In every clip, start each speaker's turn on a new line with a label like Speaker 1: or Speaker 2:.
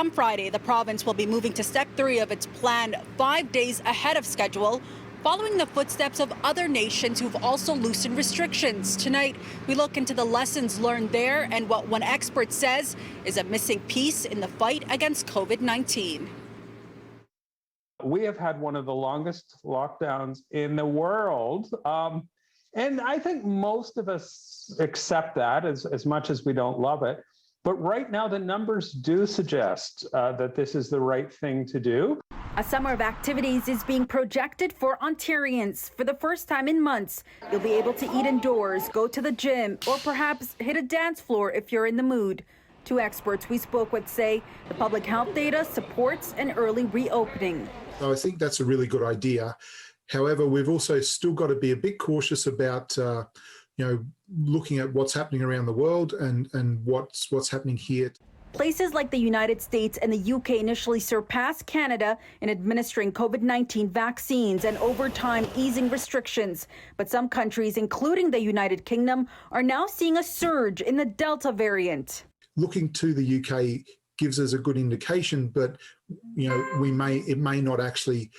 Speaker 1: Come Friday, the province will be moving to step 3 of its plan 5 days ahead of schedule, following the footsteps of other nations who've also loosened restrictions. Tonight, we look into the lessons learned there and what one expert says is a missing piece in the fight against COVID-19.
Speaker 2: We have had one of the longest lockdowns in the world. And I think most of us accept that as much as we don't love it. But right now, the numbers do suggest that this is the right thing to do.
Speaker 1: A summer of activities is being projected for Ontarians. For the first time in months, you'll be able to eat indoors, go to the gym, or perhaps hit a dance floor if you're in the mood. Two experts we spoke with say the public health data supports an early reopening.
Speaker 3: I think that's a really good idea. However, we've also still got to be a bit cautious about looking at what's happening around the world and what's happening here.
Speaker 1: Places like the United States and the UK initially surpassed Canada in administering COVID-19 vaccines and over time easing restrictions. But some countries, including the United Kingdom, are now seeing a surge in the Delta variant.
Speaker 3: Looking to the UK gives us a good indication, but it may not actually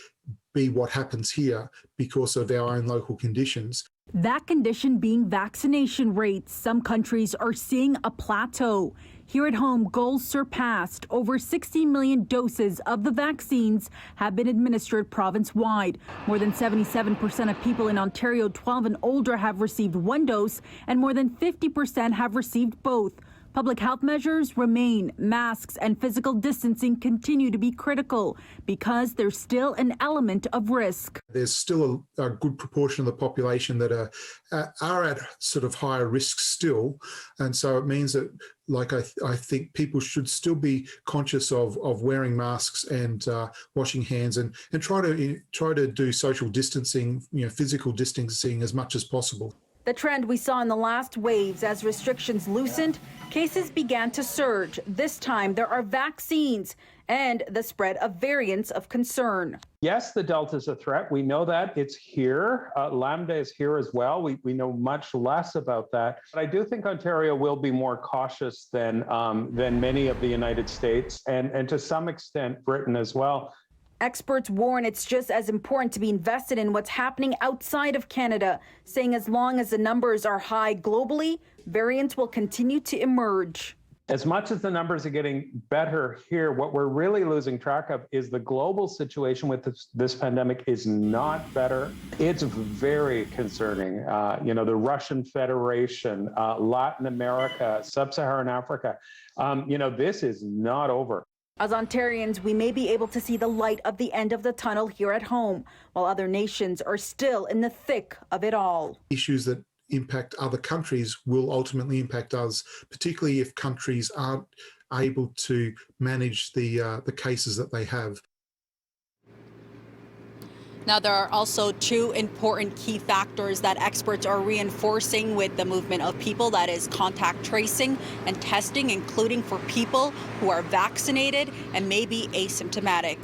Speaker 3: be what happens here because of our own local conditions.
Speaker 1: That condition being vaccination rates. Some countries are seeing a plateau. Here at home, goals surpassed. Over 60 million doses of the vaccines have been administered province-wide. More than 77% of people in Ontario 12 and older have received one dose, and more than 50% have received both. Public health measures remain. Masks and physical distancing continue to be critical because there's still an element of risk.
Speaker 3: There's still a good proportion of the population that are at sort of higher risk still. And so it means that, I think people should still be conscious of wearing masks and washing hands and try to do social distancing, physical distancing as much as possible.
Speaker 1: The trend we saw in the last waves as restrictions loosened, cases began to surge. This time there are vaccines and the spread of variants of concern.
Speaker 2: Yes, the Delta is a threat. We know that. It's here. Lambda is here as well. We know much less about that. But I do think Ontario will be more cautious than many of the United States and to some extent Britain as well.
Speaker 1: Experts warn it's just as important to be invested in what's happening outside of Canada, saying as long as the numbers are high globally, variants will continue to emerge.
Speaker 2: As much as the numbers are getting better here, what we're really losing track of is the global situation with this pandemic is not better. It's very concerning. The Russian Federation, Latin America, Sub-Saharan Africa, this is not over.
Speaker 1: As Ontarians, we may be able to see the light of the end of the tunnel here at home, while other nations are still in the thick of it all.
Speaker 3: Issues that impact other countries will ultimately impact us, particularly if countries aren't able to manage the cases that they have.
Speaker 1: Now, there are also two important key factors that experts are reinforcing with the movement of people. That is contact tracing and testing, including for people who are vaccinated and may be asymptomatic.